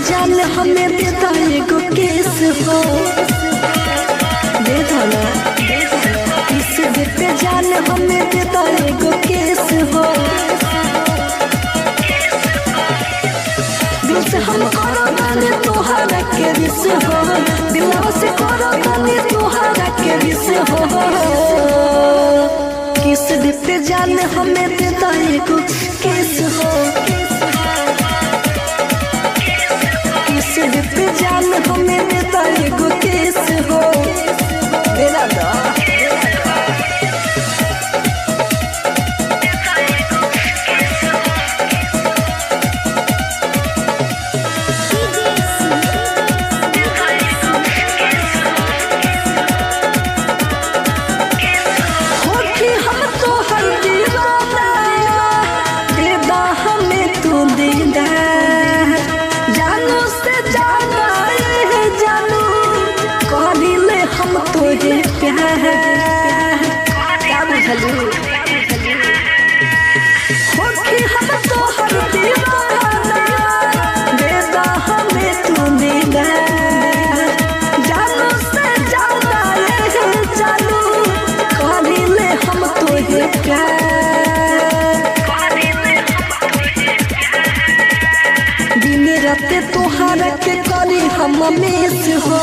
जान हमें देता एगो केस हो, दे दो ना किस देते जान हमें देता एगो केस हो। दिल से हम करो गाने तोहरा के रिस हो, दिलवा से करो गाने तोहरा के रिस हो। किस देते जान हमें देता एगो केस हो, किस देते जान हमें देता एगो केस हो। देना दा राते तोहरा के करी हम मिस हो।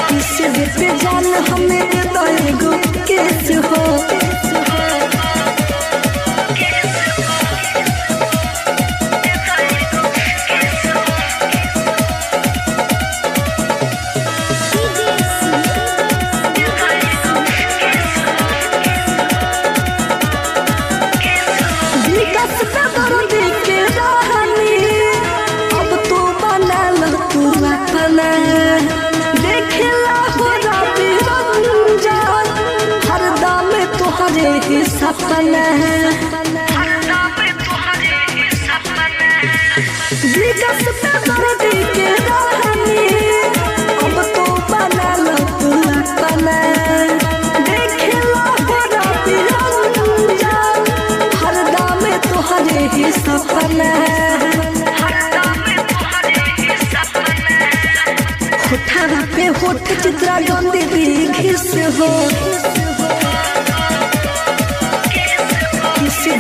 किस देते जान हमें देता एगो केस हो। सपना विकास पे दर्दी के रानी अब तो बना लो तू अपना। देखला बड़ा बिरंजा हरदम तोहरे ही सपना, होठा पे होठ चित्रा गंदी भी घिस हो।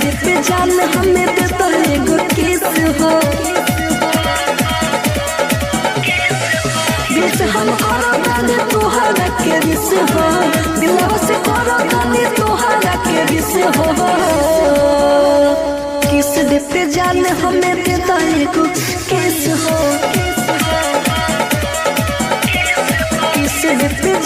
देते जान हमें देता एगो केस हो। दिल से हम करो गाने तोहरा के रिस हो, दिलवा से करो गाने तोहरा के रिस हो। किस देते जान हमें देता एगो केस हो, किस देते